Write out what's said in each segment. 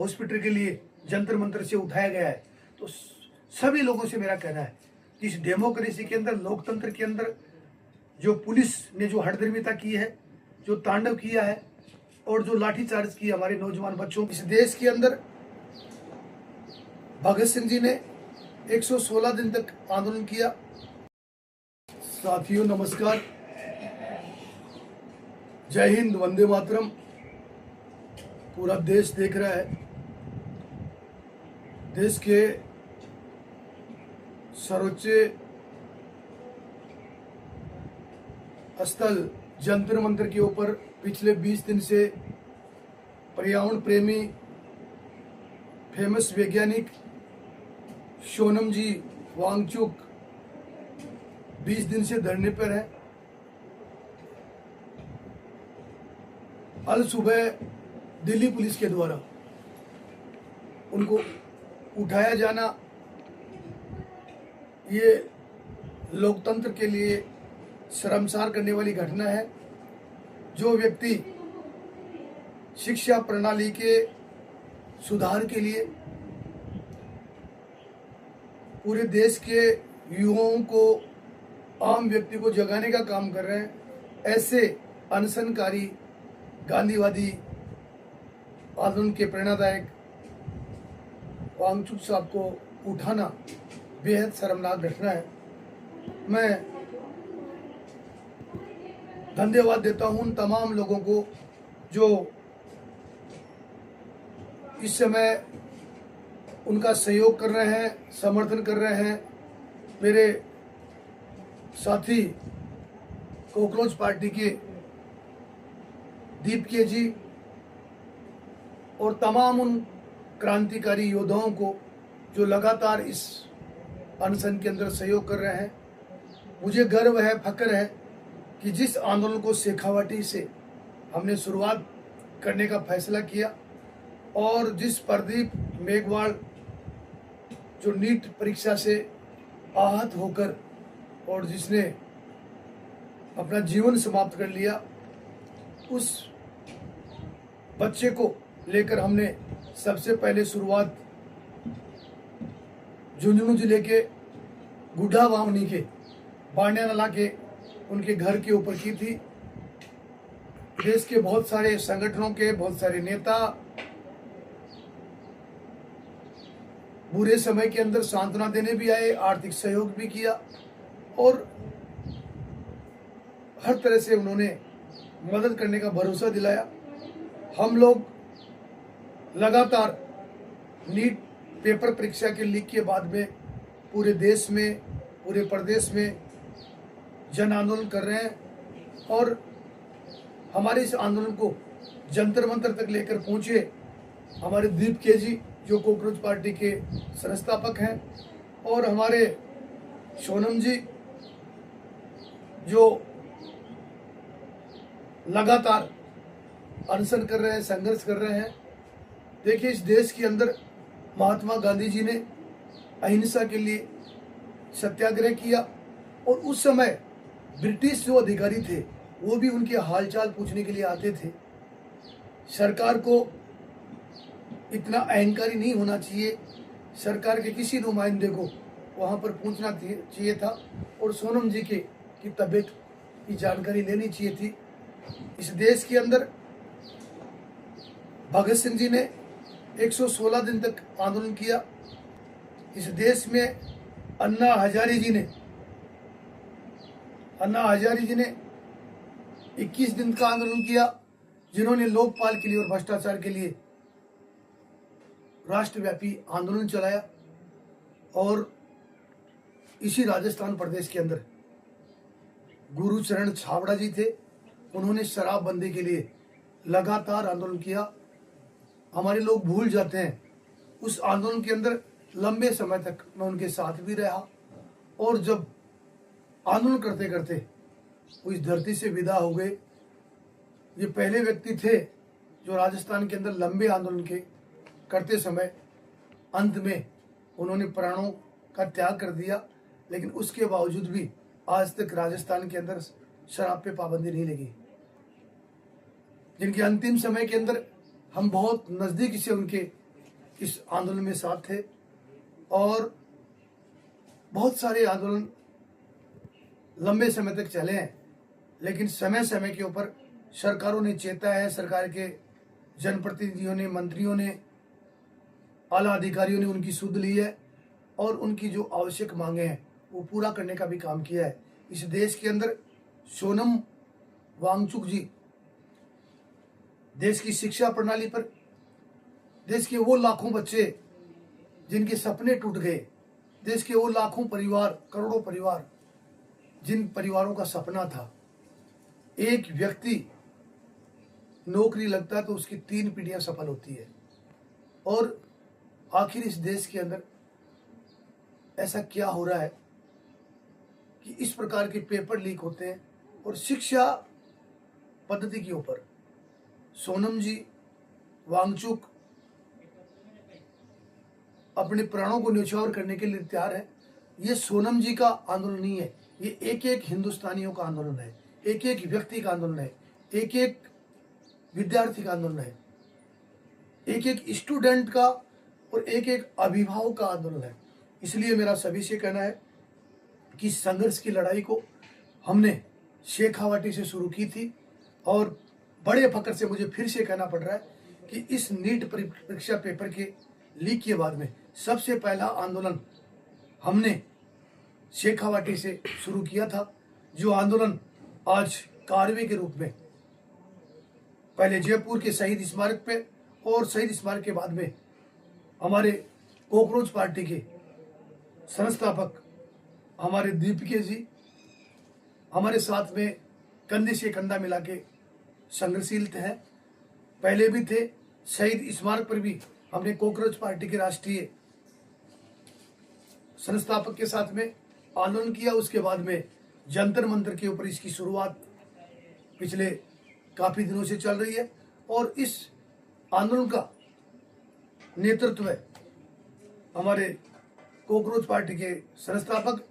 Hospital के लिए जंतर मंतर से उठाया गया है। तो सभी लोगों से मेरा कहना है कि इस डेमोक्रेसी के अंदर, लोकतंत्र के अंदर जो पुलिस ने जो हठधर्मिता की है, जो तांडव किया है और जो लाठीचार्ज किया हमारे नौजवान बच्चों, इस देश के अंदर भगत सिंह जी ने 116 दिन तक आंदोलन किया। साथियों नमस्कार, जय हिंद, वंदे मातरम। पूरा देश देख रहा है। देश के सर्वोच्च स्थल जंतर मंतर के ऊपर पिछले 20 दिन से पर्यावरण प्रेमी फेमस वैज्ञानिक सोनम जी वांगचुक 20 दिन से धरने पर है। कल सुबह दिल्ली पुलिस के द्वारा उनको उठाया जाना, ये लोकतंत्र के लिए शर्मसार करने वाली घटना है। जो व्यक्ति शिक्षा प्रणाली के सुधार के लिए पूरे देश के युवाओं को, आम व्यक्ति को जगाने का काम कर रहे हैं, ऐसे अनशनकारी गांधीवादी आंदोलन के प्रेरणादायक वांगचुक साहब को उठाना बेहद शर्मनाक घटना है। मैं धन्यवाद देता हूं उन तमाम लोगों को जो इस समय उनका सहयोग कर रहे हैं, समर्थन कर रहे हैं। मेरे साथी कॉकरोच पार्टी के दीपके जी और तमाम उन क्रांतिकारी योद्धाओं को जो लगातार इस अनशन के अंदर सहयोग कर रहे हैं। मुझे गर्व है, फख्र है कि जिस आंदोलन को शेखावाटी से हमने शुरुआत करने का फैसला किया और जिस प्रदीप मेघवाल जो नीट परीक्षा से आहत होकर और जिसने अपना जीवन समाप्त कर लिया, उस बच्चे को लेकर हमने सबसे पहले शुरुआत झुंझुनू जिले के गुड्डा वावनी के बांडिया नाला के उनके घर के ऊपर की थी। देश के बहुत सारे संगठनों के बहुत सारे नेता बुरे समय के अंदर सांत्वना देने भी आए, आर्थिक सहयोग भी किया और हर तरह से उन्होंने मदद करने का भरोसा दिलाया। हम लोग लगातार नीट पेपर परीक्षा के लीक के बाद में पूरे देश में, पूरे प्रदेश में जन आंदोलन कर रहे हैं और हमारे इस आंदोलन को जंतर मंतर तक लेकर पहुंचे हमारे दीपके जी जो कॉकरोच पार्टी के संस्थापक हैं और हमारे सोनम जी जो लगातार अनशन कर रहे हैं, संघर्ष कर रहे हैं। देखिए, इस देश के अंदर महात्मा गांधी जी ने अहिंसा के लिए सत्याग्रह किया और उस समय ब्रिटिश जो अधिकारी थे वो भी उनके हालचाल पूछने के लिए आते थे। सरकार को इतना अहंकारी नहीं होना चाहिए, सरकार के किसी नुमाइंदे को वहाँ पर पूछना चाहिए था और सोनम जी की तबीयत की जानकारी लेनी चाहिए थी। इस देश के अंदर भगत सिंह जी ने 116 दिन तक आंदोलन किया। इस देश में अन्ना हजारे जी ने 21 दिन का आंदोलन किया, जिन्होंने लोकपाल के लिए और भ्रष्टाचार के लिए राष्ट्रव्यापी आंदोलन चलाया। और इसी राजस्थान प्रदेश के अंदर गुरुचरण छाबड़ा जी थे, उन्होंने शराबबंदी के लिए लगातार आंदोलन किया। हमारे लोग भूल जाते हैं उस आंदोलन के अंदर लंबे समय तक मैं उनके साथ भी रहा और जब आंदोलन करते करते वो इस धरती से विदा हो गए। ये पहले व्यक्ति थे जो राजस्थान के अंदर लंबे आंदोलन के करते समय अंत में उन्होंने प्राणों का त्याग कर दिया, लेकिन उसके बावजूद भी आज तक राजस्थान के अंदर शराब पे पाबंदी नहीं लगी। जिनके अंतिम समय के अंदर हम बहुत नज़दीक से उनके इस आंदोलन में साथ थे और बहुत सारे आंदोलन लंबे समय तक चले हैं, लेकिन समय समय के ऊपर सरकारों ने चेता है, सरकार के जनप्रतिनिधियों ने, मंत्रियों ने, आला अधिकारियों ने उनकी सुध ली है और उनकी जो आवश्यक मांगे हैं वो पूरा करने का भी काम किया है। इस देश के अंदर सोनम वांगचुक जी देश की शिक्षा प्रणाली पर, देश के वो लाखों बच्चे जिनके सपने टूट गए, देश के वो लाखों परिवार, करोड़ों परिवार जिन परिवारों का सपना था एक व्यक्ति नौकरी लगता है तो उसकी 3 पीढ़ियां सफल होती है। और आखिर इस देश के अंदर ऐसा क्या हो रहा है कि इस प्रकार के पेपर लीक होते हैं और शिक्षा पद्धति के ऊपर सोनम जी वांगचुक अपने प्राणों को न्यौछावर करने के लिए तैयार है। ये सोनम जी का आंदोलन नहीं है, ये एक एक हिंदुस्तानियों का आंदोलन है, एक एक व्यक्ति का आंदोलन है, एक एक विद्यार्थी का आंदोलन है, एक एक स्टूडेंट का और एक एक अभिभावक का आंदोलन है। इसलिए मेरा सभी से कहना है कि संघर्ष की लड़ाई को हमने शेखावाटी से शुरू की थी और बड़े फकर से मुझे फिर से कहना पड़ रहा है कि इस नीट परीक्षा पेपर के लीक के बाद में सबसे पहला आंदोलन हमने शेखावाटी से शुरू किया था, जो आंदोलन आज कार्रवाई के रूप में पहले जयपुर के शहीद स्मारक पे और शहीद स्मारक के बाद में हमारे कॉकरोच पार्टी के संस्थापक हमारे दीपिके जी हमारे साथ में कंधे से कंधा मिला के संघर्षशील हैं, पहले भी थे। शहीद स्मारक पर भी हमने कॉकरोच पार्टी के राष्ट्रीय संस्थापक के साथ में आंदोलन किया। उसके बाद में जंतर मंतर के ऊपर इसकी शुरुआत पिछले काफी दिनों से चल रही है और इस आंदोलन का नेतृत्व हमारे कॉकरोच पार्टी के संस्थापक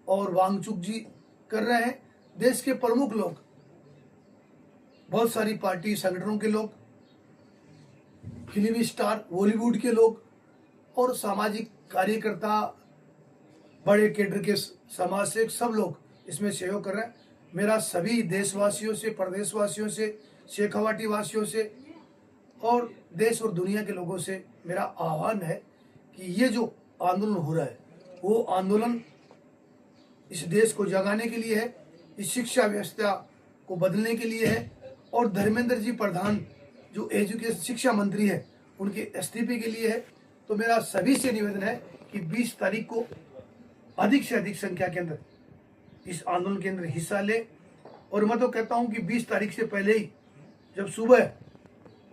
और वांगचुक जी कर रहे हैं। देश के प्रमुख लोग, बहुत सारी पार्टी संगठनों के लोग, फिल्मी स्टार, बॉलीवुड के लोग और सामाजिक कार्यकर्ता, बड़े केडर के समाज से सब लोग इसमें सहयोग कर रहे हैं। मेरा सभी देशवासियों से, प्रदेशवासियों से, शेखावाटी वासियों से और देश और दुनिया के लोगों से मेरा आह्वान है कि ये जो आंदोलन हो रहा है वो आंदोलन इस देश को जगाने के लिए है, इस शिक्षा व्यवस्था को बदलने के लिए है और धर्मेंद्र जी प्रधान जो एजुकेशन शिक्षा मंत्री है उनके इस्तीफे के लिए है। तो मेरा सभी से निवेदन है कि 20 तारीख को अधिक से अधिक संख्या के अंदर इस आंदोलन के अंदर हिस्सा ले। और मैं तो कहता हूं कि 20 तारीख से पहले ही जब सुबह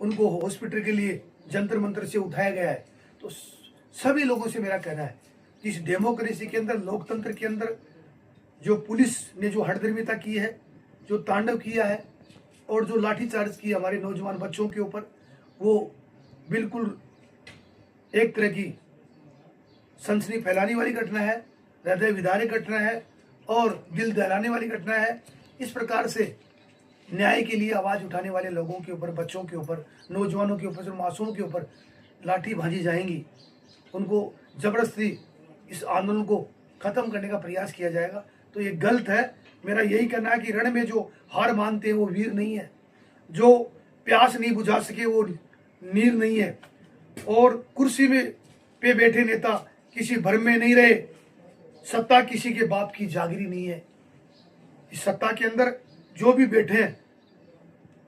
उनको हॉस्पिटल के लिए जंतर मंतर से उठाया गया है, तो सभी लोगों से मेरा कहना है कि इस डेमोक्रेसी के अंदर, लोकतंत्र के अंदर जो पुलिस ने जो हठधर्मिता की है, जो तांडव किया है और जो लाठीचार्ज किया हमारे नौजवान बच्चों के ऊपर, वो बिल्कुल एक तरह की सनसनी फैलाने वाली घटना है, हृदय विदारक घटना है और दिल दहलाने वाली घटना है। इस प्रकार से न्याय के लिए आवाज उठाने वाले लोगों के ऊपर, बच्चों के ऊपर, नौजवानों के ऊपर, मासूमों के ऊपर लाठी भांजी जाएंगी, उनको जबरदस्ती इस आंदोलन को खत्म करने का प्रयास किया जाएगा। तो ये गलत है। मेरा यही कहना है कि रण में जो हार मानते हैं वो वीर नहीं है, जो प्यास नहीं बुझा सके वो नीर नहीं है और कुर्सी में पे बैठे नेता किसी भ्रम में नहीं रहे। सत्ता किसी के बाप की जागीरी नहीं है। इस सत्ता के अंदर जो भी बैठे हैं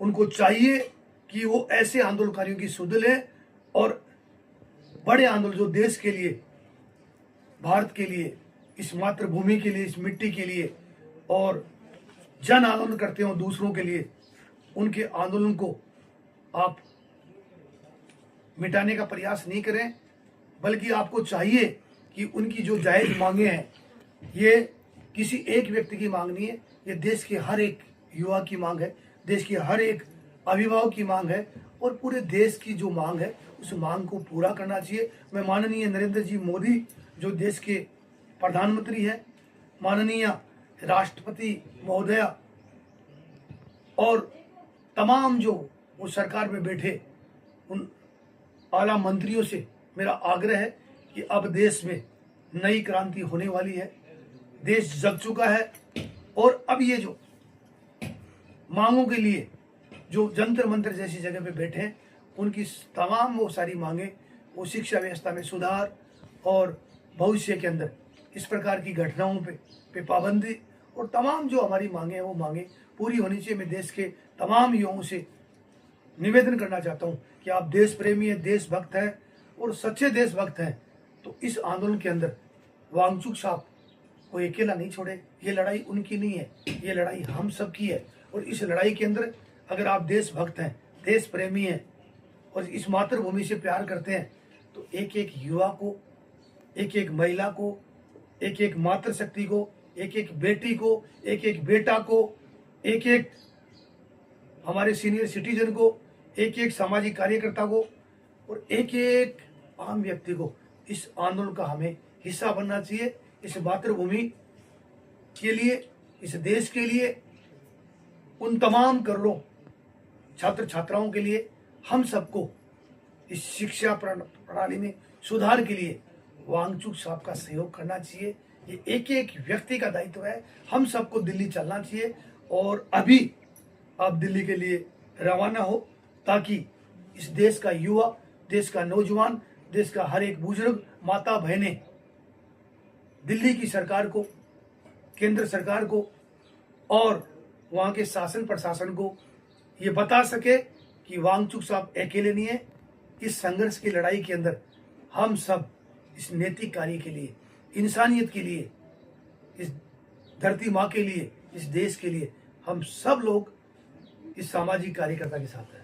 उनको चाहिए कि वो ऐसे आंदोलनकारियों की सुध लें और बड़े आंदोलन जो देश के लिए, भारत के लिए, इस मातृभूमि के लिए, इस मिट्टी के लिए और जन आंदोलन करते हो दूसरों के लिए, उनके आंदोलन को आप मिटाने का प्रयास नहीं करें, बल्कि आपको चाहिए कि उनकी जो जायज मांगे हैं, ये किसी एक व्यक्ति की मांग नहीं है, ये देश के हर एक युवा की मांग है, देश के हर एक अभिभावक की मांग है और पूरे देश की जो मांग है उस मांग को पूरा करना चाहिए। मैं माननीय नरेंद्र जी मोदी जो देश के प्रधानमंत्री हैं, माननीय राष्ट्रपति महोदया और तमाम जो वो सरकार में बैठे उन आला मंत्रियों से मेरा आग्रह है कि अब देश में नई क्रांति होने वाली है। देश जग चुका है और अब ये जो मांगों के लिए जो जंतर मंत्र जैसी जगह पे बैठे हैं, उनकी तमाम वो सारी मांगे, वो शिक्षा व्यवस्था में सुधार और भविष्य के अंदर इस प्रकार की घटनाओं पे पाबंदी और तमाम जो हमारी मांगे हैं वो मांगे पूरी होनी चाहिए। मैं देश के तमाम युवाओं से निवेदन करना चाहता हूँ कि आप देश प्रेमी हैं, देशभक्त हैं और सच्चे देशभक्त हैं, तो इस आंदोलन के अंदर वांगचुक साहब को अकेला नहीं छोड़े। ये लड़ाई उनकी नहीं है, ये लड़ाई हम सब की है। और इस लड़ाई के अंदर अगर आप देशभक्त हैं, देश प्रेमी हैं और इस मातृभूमि से प्यार करते हैं, तो एक एक युवा को, एक एक महिला को, एक एक मातृशक्ति को, एक एक बेटी को, एक एक बेटा को, एक एक हमारे सीनियर सिटीजन को, एक एक सामाजिक कार्यकर्ता को और एक एक आम व्यक्ति को इस आंदोलन का हमें हिस्सा बनना चाहिए। इस मातृभूमि के लिए, इस देश के लिए, उन तमाम करोड़ों छात्र छात्राओं के लिए, हम सबको इस शिक्षा प्रणाली में सुधार के लिए वांगचुक साहब का सहयोग करना चाहिए। ये एक एक व्यक्ति का दायित्व है। हम सबको दिल्ली चलना चाहिए और अभी आप दिल्ली के लिए रवाना हो, ताकि इस देश का युवा, देश का नौजवान, देश का हर एक बुजुर्ग, माता बहनें दिल्ली की सरकार को, केंद्र सरकार को और वहाँ के शासन प्रशासन को ये बता सके कि वांगचुक साहब अकेले नहीं है। इस संघर्ष की लड़ाई के अंदर हम सब इस नैतिक कार्य के लिए, इंसानियत के लिए, इस धरती माँ के लिए, इस देश के लिए हम सब लोग इस सामाजिक कार्यकर्ता के साथ हैं।